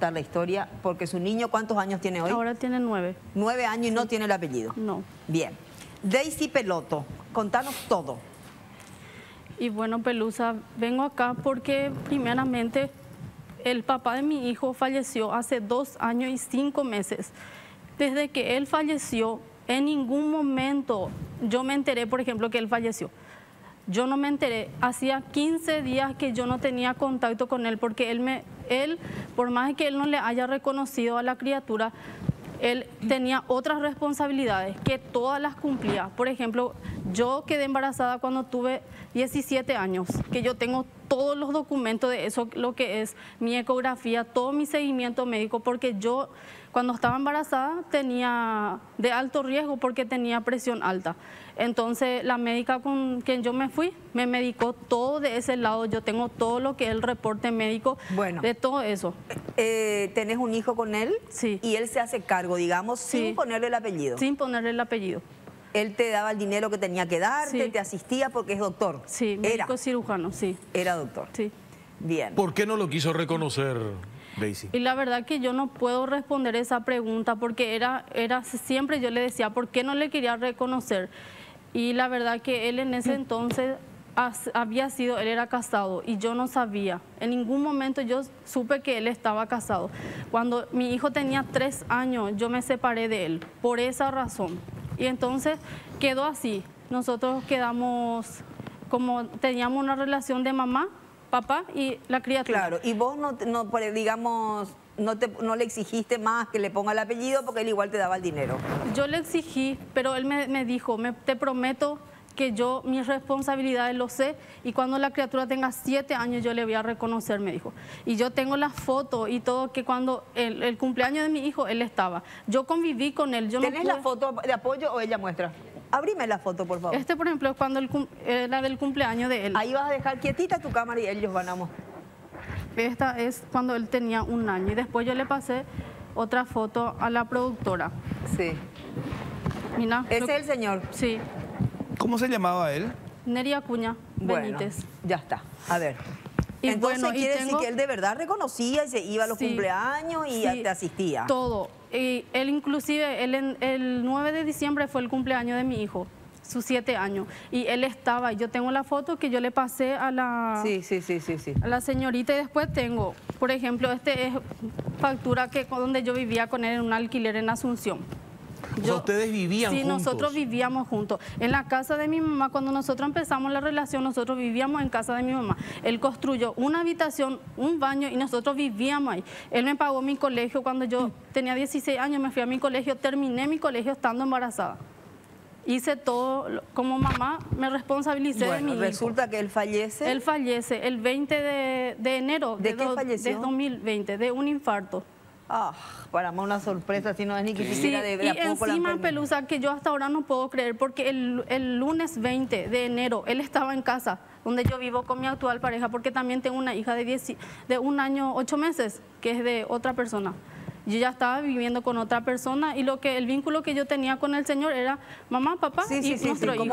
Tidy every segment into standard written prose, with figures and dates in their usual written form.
contar la historia, porque su niño, ¿cuántos años tiene hoy? Ahora tiene 9. 9 años y no tiene el apellido. No. Bien. Daisy Peloto, contanos todo. Y bueno, Pelusa, vengo acá porque primeramente el papá de mi hijo falleció hace 2 años y 5 meses. Desde que él falleció, en ningún momento yo me enteré, por ejemplo, que él falleció. Yo no me enteré. Hacía 15 días que yo no tenía contacto con él porque él, por más que él no le haya reconocido a la criatura, él tenía otras responsabilidades que todas las cumplía. Por ejemplo, yo quedé embarazada cuando tuve 17 años, que yo tengo todos los documentos de eso, lo que es mi ecografía, todo mi seguimiento médico, porque yo cuando estaba embarazada tenía de alto riesgo porque tenía presión alta. Entonces la médica con quien yo me fui me medicó todo de ese lado. Yo tengo todo lo que es el reporte médico de todo eso. ¿Tenés un hijo con él? Sí. Y él se hace cargo, digamos, sin ponerle el apellido. Sin ponerle el apellido. Él te daba el dinero que tenía que darte, te asistía porque es doctor. Sí, médico cirujano, sí. Era doctor. Sí. Bien. ¿Por qué no lo quiso reconocer, Daisy? Y la verdad que yo no puedo responder esa pregunta porque siempre yo le decía, ¿por qué no le quería reconocer? Y la verdad que él en ese entonces él era casado y yo no sabía. En ningún momento yo supe que él estaba casado. Cuando mi hijo tenía 3 años, yo me separé de él, por esa razón. Y entonces quedó así. Nosotros quedamos como teníamos una relación de mamá, papá y la criatura. Claro, y vos no le exigiste más que le ponga el apellido porque él igual te daba el dinero. Yo le exigí, pero él me dijo, te prometo que yo mis responsabilidades lo sé y cuando la criatura tenga 7 años yo le voy a reconocer, me dijo. Y yo tengo las fotos y todo, que cuando el cumpleaños de mi hijo él estaba. Yo conviví con él. ¿Tenés la foto de apoyo o ella muestra? Abrime la foto, por favor. Por ejemplo, es cuando la del cumpleaños de él. Ahí vas a dejar quietita tu cámara y ellos van a mostrar. Esta es cuando él tenía 1 año y después yo le pasé otra foto a la productora. Sí. Mira. ¿Ese es el señor? Sí. ¿Cómo se llamaba él? Neri Acuña Benítez. Ya está. A ver. Y entonces quiere decir que él de verdad reconocía y se iba a los cumpleaños y te asistía. Todo. Y él inclusive, el 9 de diciembre fue el cumpleaños de mi hijo, sus 7 años. Y él estaba, yo tengo la foto que yo le pasé a la, a la señorita y después tengo, por ejemplo, es factura donde yo vivía con él en un alquiler en Asunción. ¿Ustedes vivían juntos? Sí, nosotros vivíamos juntos. En la casa de mi mamá, cuando nosotros empezamos la relación, nosotros vivíamos en casa de mi mamá. Él construyó una habitación, un baño y nosotros vivíamos ahí. Él me pagó mi colegio cuando yo tenía 16 años, me fui a mi colegio, terminé mi colegio estando embarazada. Hice todo, como mamá me responsabilicé de mi hijo. Resulta que él fallece. Él fallece el 20 de enero. ¿De qué falleció? De 2020, de un infarto. Para más una sorpresa, si no es ni que siquiera de y encima, Pelusa, que yo hasta ahora no puedo creer, porque el lunes 20 de enero él estaba en casa, donde yo vivo con mi actual pareja, porque también tengo una hija de 1 año 8 meses, que es de otra persona. Yo ya estaba viviendo con otra persona y el vínculo que yo tenía con el señor era mamá, papá y nuestro hijo.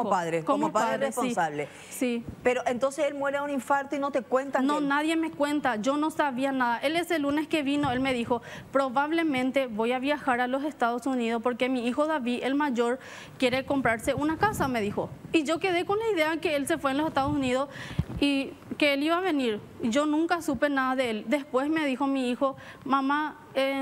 Como padre responsable. Sí. Pero entonces él muere de un infarto y no te cuentan. No, nadie me cuenta, yo no sabía nada. Él ese lunes que vino, él me dijo, probablemente voy a viajar a los Estados Unidos porque mi hijo David, el mayor, quiere comprarse una casa, me dijo. Y yo quedé con la idea que él se fue en los Estados Unidos y que él iba a venir. Yo nunca supe nada de él. Después me dijo mi hijo, mamá,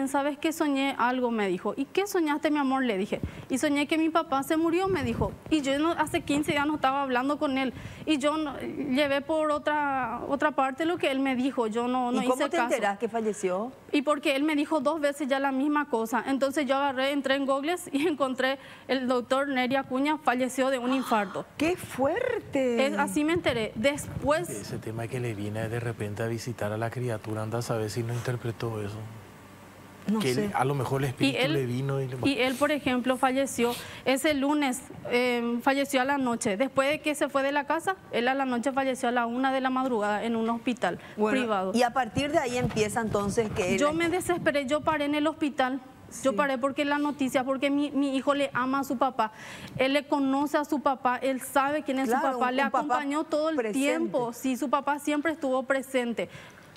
¿sabes qué? Soñé algo, me dijo. ¿Y qué soñaste, mi amor? Le dije. Y soñé que mi papá se murió, me dijo. Y yo hace 15 días no estaba hablando con él. Y yo llevé por otra parte lo que él me dijo. Yo no hice caso. ¿Y cómo te enterás que falleció? Y porque él me dijo 2 veces ya la misma cosa. Entonces yo entré en Google y encontré el doctor Neri Acuña falleció de un infarto. ¡Qué fuerte! Así me enteré. Después... Ese tema que le viene de repente a visitar a la criatura, anda a saber si no interpretó eso. No que sé. Él, a lo mejor el espíritu le vino y él, por ejemplo, falleció ese lunes, falleció a la noche. Después de que se fue de la casa, él a la noche falleció a la 1 de la madrugada en un hospital privado. Y a partir de ahí empieza entonces que yo me desesperé, yo paré en el hospital. Yo paré porque la noticia, porque mi hijo le ama a su papá, él le conoce a su papá, él sabe quién es su papá, le acompañó todo el tiempo, sí, su papá siempre estuvo presente.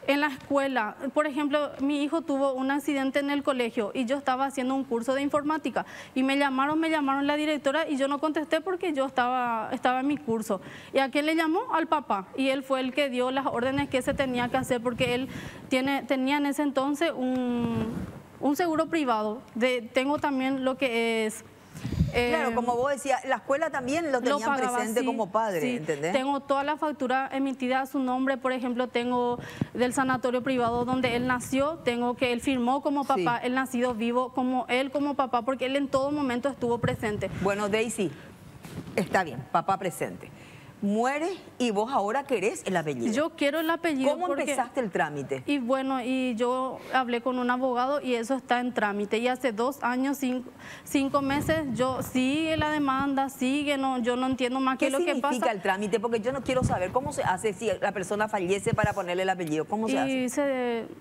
En la escuela, por ejemplo, mi hijo tuvo un accidente en el colegio y yo estaba haciendo un curso de informática y me llamaron la directora y yo no contesté porque yo estaba en mi curso. ¿Y a quién le llamó? Al papá. Y él fue el que dio las órdenes que se tenía que hacer porque él tenía en ese entonces un seguro privado. Tengo también lo que es... claro, como vos decías, la escuela también lo tenían pagaba, presente sí, como padre, sí. ¿entendés? Tengo toda la factura emitida a su nombre, por ejemplo, tengo del sanatorio privado donde él nació, tengo que él firmó como papá, Sí. él nacido vivo, como él como papá, porque él en todo momento estuvo presente. Bueno, Daisy, está bien, papá presente. Muere y vos ahora querés el apellido. Yo quiero el apellido. ¿Cómo empezaste el trámite? Y bueno, y yo hablé con un abogado y eso está en trámite. Y hace 2 años, 5 meses, yo sigue la demanda, sigue, no, yo no entiendo más qué es lo que pasa. ¿Qué significa el trámite? Porque yo no quiero saber cómo se hace si la persona fallece para ponerle el apellido. ¿Cómo se hace? Y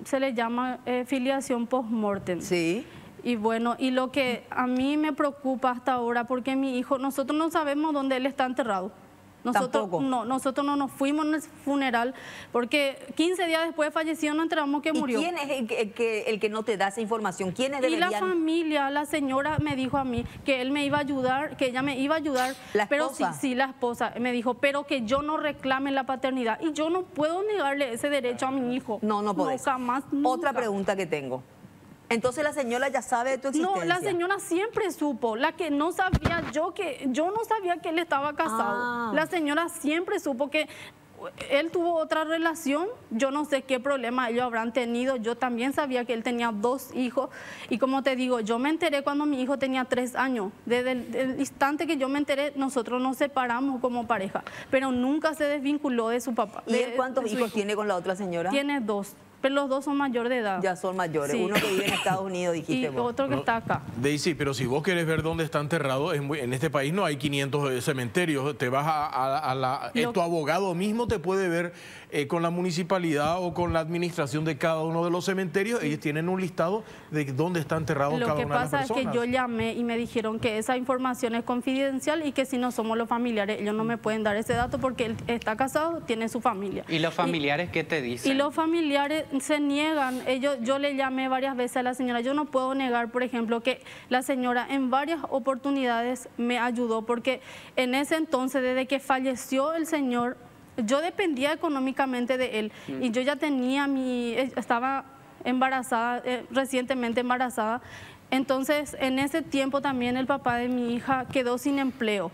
se le llama filiación post-mortem. Sí. Y bueno, y lo que a mí me preocupa hasta ahora, porque mi hijo, nosotros no sabemos dónde él está enterrado. Nosotros no nos fuimos en el funeral porque 15 días después falleció, nos enteramos que murió. ¿Y quién es el que no te da esa información? ¿Quiénes deberían? Y la familia, la señora me dijo a mí que él me iba a ayudar, que ella me iba a ayudar. ¿La pero esposa? sí, la esposa me dijo, pero que yo no reclame la paternidad. Y yo no puedo negarle ese derecho a mi hijo. No podés. No, jamás, nunca. Otra pregunta que tengo. Entonces la señora ya sabe de tu existencia. No, la señora siempre supo. La que no sabía yo no sabía que él estaba casado. La señora siempre supo que él tuvo otra relación. Yo no sé qué problema ellos habrán tenido. Yo también sabía que él tenía 2 hijos. Y como te digo, yo me enteré cuando mi hijo tenía 3 años. Desde el instante que yo me enteré, nosotros nos separamos como pareja. Pero nunca se desvinculó de su papá. ¿Y él cuántos hijos tiene con la otra señora? Tiene 2. Pero los 2 son mayores de edad. Ya son mayores. Sí. Uno que vive en Estados Unidos, dijiste Y vos. otro que está acá. Daisy, pero si vos querés ver dónde está enterrado, en este país no hay 500 cementerios. Te vas tu abogado mismo te puede ver con la municipalidad o con la administración de cada uno de los cementerios. Ellos tienen un listado de dónde está enterrado cada una de las personas. Lo que pasa es que yo llamé y me dijeron que esa información es confidencial y que si no somos los familiares, ellos no me pueden dar ese dato porque él está casado, tiene su familia. ¿Y los familiares qué te dicen? Y los familiares se niegan. Yo le llamé varias veces a la señora. Yo no puedo negar, por ejemplo, que la señora en varias oportunidades me ayudó porque en ese entonces, desde que falleció el señor, yo dependía económicamente de él y yo ya tenía estaba embarazada, recientemente embarazada. Entonces, en ese tiempo también el papá de mi hija quedó sin empleo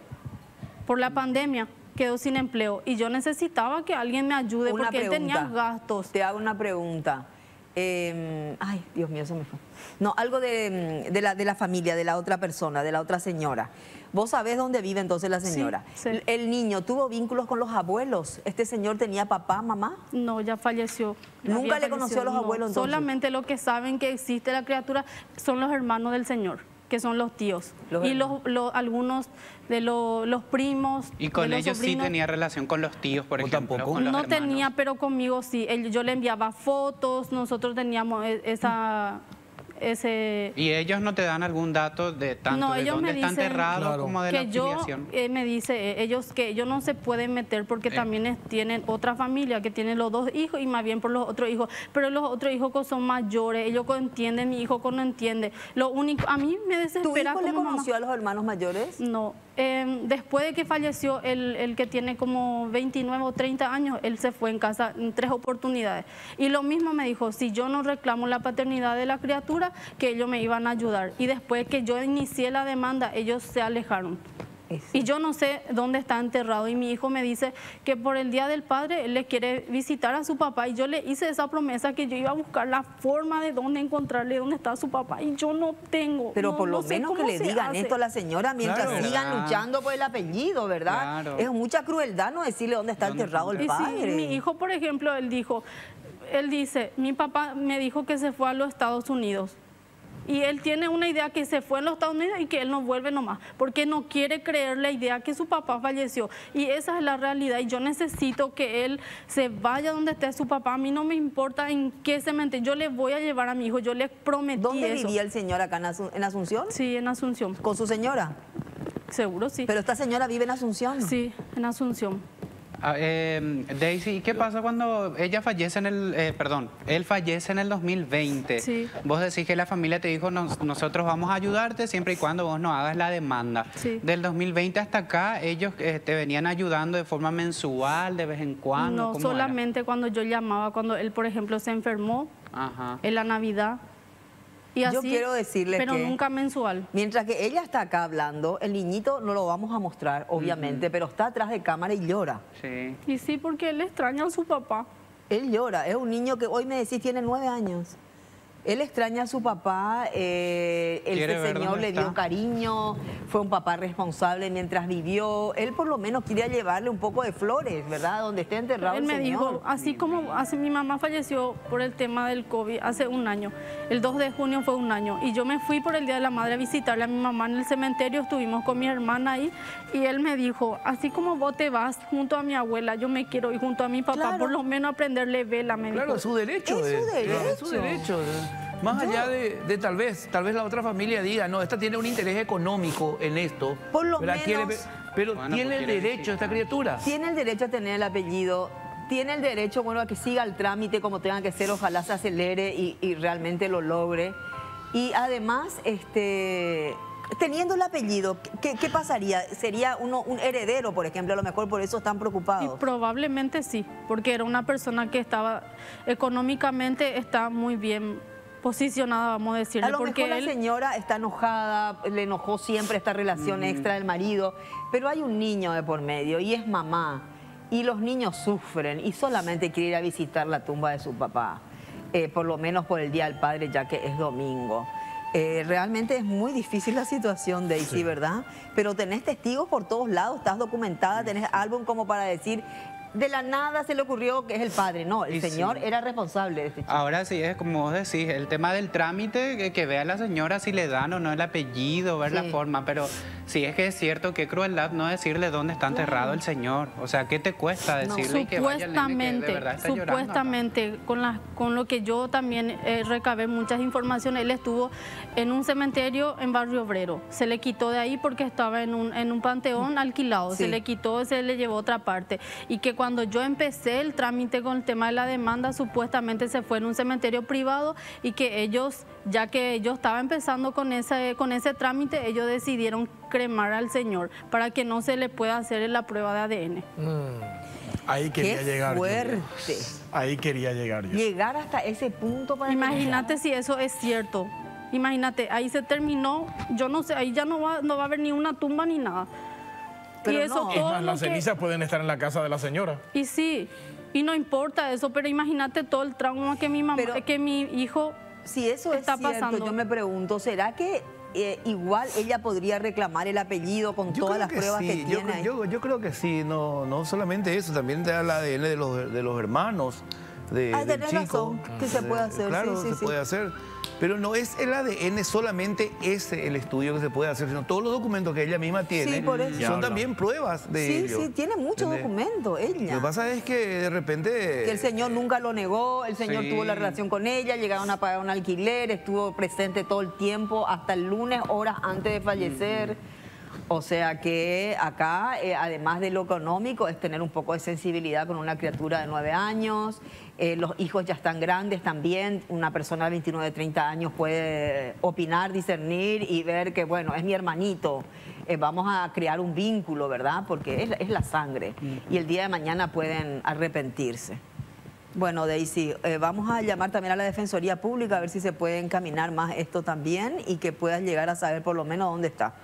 por la pandemia. Quedó sin empleo y yo necesitaba que alguien me ayude porque él tenía gastos. Te hago una pregunta. Ay, Dios mío, se me fue. No, algo de la familia, de la otra persona, de la otra señora. ¿Vos sabés dónde vive entonces la señora? Sí, sí. ¿El niño tuvo vínculos con los abuelos? ¿Este señor tenía papá, mamá? No, ya falleció. ¿Nunca le conoció a los abuelos entonces? Solamente lo que saben que existe la criatura son los hermanos del señor, que son los tíos. Y algunos de los primos. ¿Y con los ellos sobrinos, sí tenía relación con los tíos, por ejemplo? Tampoco? Con los no hermanos? tenía, pero conmigo sí. Yo le enviaba fotos, nosotros teníamos ese... ¿Y ellos no te dan algún dato de tanto No, de ellos dónde me está dicen enterrado como de la que yo, afiliación? me dice ellos que ellos no se pueden meter porque también tienen otra familia que tiene los 2 hijos y más bien por los otros hijos, pero los otros hijos son mayores, ellos entienden, mi hijo no entiende. Lo único, a mí me desespera. ¿Tu hijo le como conoció mamá. a los hermanos mayores? No, después de que falleció el que tiene como 29 o 30 años, él se fue en casa en 3 oportunidades. Y lo mismo me dijo, si yo no reclamo la paternidad de la criatura, que ellos me iban a ayudar. Y después que yo inicié la demanda, ellos se alejaron. Y yo no sé dónde está enterrado. Y mi hijo me dice que por el Día del Padre él le quiere visitar a su papá. Y yo le hice esa promesa que yo iba a buscar la forma de dónde encontrarle dónde está su papá. Y yo no tengo. Pero por lo menos que le digan esto a la señora mientras sigan luchando por el apellido, ¿verdad? Claro. Es mucha crueldad no decirle dónde está enterrado el padre. Sí, mi hijo, por ejemplo, él dice, mi papá me dijo que se fue a los Estados Unidos. Y él tiene una idea que se fue a los Estados Unidos y que él no vuelve nomás, porque no quiere creer la idea que su papá falleció. Y esa es la realidad. Y yo necesito que él se vaya donde esté su papá. A mí no me importa en qué cementerio. Yo le voy a llevar a mi hijo. Yo le prometí ¿Dónde eso. vivía el señor acá en Asunción? Sí, en Asunción. ¿Con su señora? Seguro, sí. Pero esta señora vive en Asunción. Sí, en Asunción. Daisy, ¿qué pasa cuando ella fallece en él fallece en el 2020? Sí. Vos decís que la familia te dijo, nosotros vamos a ayudarte siempre y cuando vos no hagas la demanda. Sí. Del 2020 hasta acá, ellos te venían ayudando de forma mensual, de vez en cuando. No, ¿cómo solamente cuando yo llamaba, cuando él, por ejemplo, se enfermó era? Ajá. en la Navidad. Y así, Yo quiero decirle pero que nunca mensual. mientras que ella está acá hablando, el niñito no lo vamos a mostrar, obviamente, pero está atrás de cámara y llora. Sí. Y sí, porque él extraña a su papá. Él llora, es un niño que hoy me decís tiene 9 años. Él extraña a su papá, Quiere ver señor dónde le dio está. cariño, fue un papá responsable mientras vivió. Él por lo menos quería llevarle un poco de flores, ¿verdad? Donde esté enterrado Él el me señor. dijo, así como mi mamá falleció por el tema del COVID hace un año, el 2 de junio fue un año, y yo me fui por el Día de la Madre a visitarle a mi mamá en el cementerio, estuvimos con mi hermana ahí, y él me dijo, así como vos te vas junto a mi abuela, yo me quiero ir junto a mi papá, Claro. por lo menos aprenderle vela, me Claro, dijo. es su derecho. Es su derecho. Es su derecho. Más allá de tal vez la otra familia diga, no, esta tiene un interés económico en esto. Por lo ¿verdad? menos- pero Bueno, tiene pues el quiere derecho decir. esta criatura. Tiene el derecho a tener el apellido, tiene el derecho, bueno, a que siga el trámite como tenga que ser, ojalá se acelere y realmente lo logre. Y además, teniendo el apellido, ¿qué pasaría? ¿Sería un heredero, por ejemplo? A lo mejor por eso están Y preocupados. probablemente sí, porque era una persona que estaba económicamente está muy bien posicionada, vamos a decirle, A lo porque mejor la señora está enojada, le enojó siempre esta relación extra del marido, pero hay un niño de por medio y es mamá. Y los niños sufren y solamente quiere ir a visitar la tumba de su papá, por lo menos por el Día del Padre, ya que es domingo. Realmente es muy difícil la situación, Daisy, ¿verdad? Pero tenés testigos por todos lados, estás documentada, tenés álbum como para decir, de la nada se le ocurrió que es el padre. No, el Y sí. señor era responsable de este chico. Ahora sí, es como vos decís, el tema del trámite, que vea a la señora si le dan o no el apellido, ver la Sí. forma, pero sí es que es cierto, qué crueldad no decirle dónde está enterrado el señor. O sea, ¿qué te cuesta No. decirle y que vaya el nene que de verdad está llorando acá? Supuestamente, con lo que yo también recabé muchas informaciones, él estuvo en un cementerio en Barrio Obrero. Se le quitó de ahí porque estaba en un panteón alquilado. Sí. Se le quitó, se le llevó a otra parte. Y que cuando yo empecé el trámite con el tema de la demanda, supuestamente se fue en un cementerio privado y que ellos, ya que yo estaba empezando con ese trámite, ellos decidieron cremar al señor para que no se le pueda hacer la prueba de ADN. Ahí quería ¡Qué llegar yo. fuerte! Ahí quería llegar yo. Llegar hasta ese punto para... Imagínate si eso es cierto. Imagínate, ahí se terminó, yo no sé, ahí ya no va a haber ni una tumba ni nada. Pero y eso no. Es todo más, lo las que- cenizas pueden estar en la casa de la señora. Y sí, y no importa eso, pero imagínate todo el trauma que mi mamá, Pero- que mi hijo. Si eso está es cierto, pasando. yo me pregunto, ¿será que igual ella podría reclamar el apellido con Yo todas creo las que pruebas sí, que tiene ahí? yo creo que sí, no solamente eso, también te da el ADN de los hermanos del tenés chico. razón, que se puede hacer, Claro, sí, sí, se sí. puede hacer. Pero no es el ADN solamente ese el estudio que se puede hacer, sino todos los documentos que ella misma tiene Sí, por eso. son también pruebas de Sí, ello. sí, tiene muchos ¿Entendés? documentos Lo que ella. pasa es que de repente... Que el señor nunca lo negó, el señor Sí. tuvo la relación con ella, llegaron a pagar un alquiler, estuvo presente todo el tiempo, hasta el lunes, horas antes de fallecer. O sea que acá, además de lo económico, es tener un poco de sensibilidad con una criatura de 9 años. Los hijos ya están grandes también. Una persona de 29, 30 años puede opinar, discernir y ver que, bueno, es mi hermanito. Vamos a crear un vínculo, ¿verdad? Porque es la sangre. Y el día de mañana pueden arrepentirse. Bueno, Daisy, vamos a llamar también a la Defensoría Pública a ver si se puede encaminar más esto también y que puedas llegar a saber por lo menos dónde está.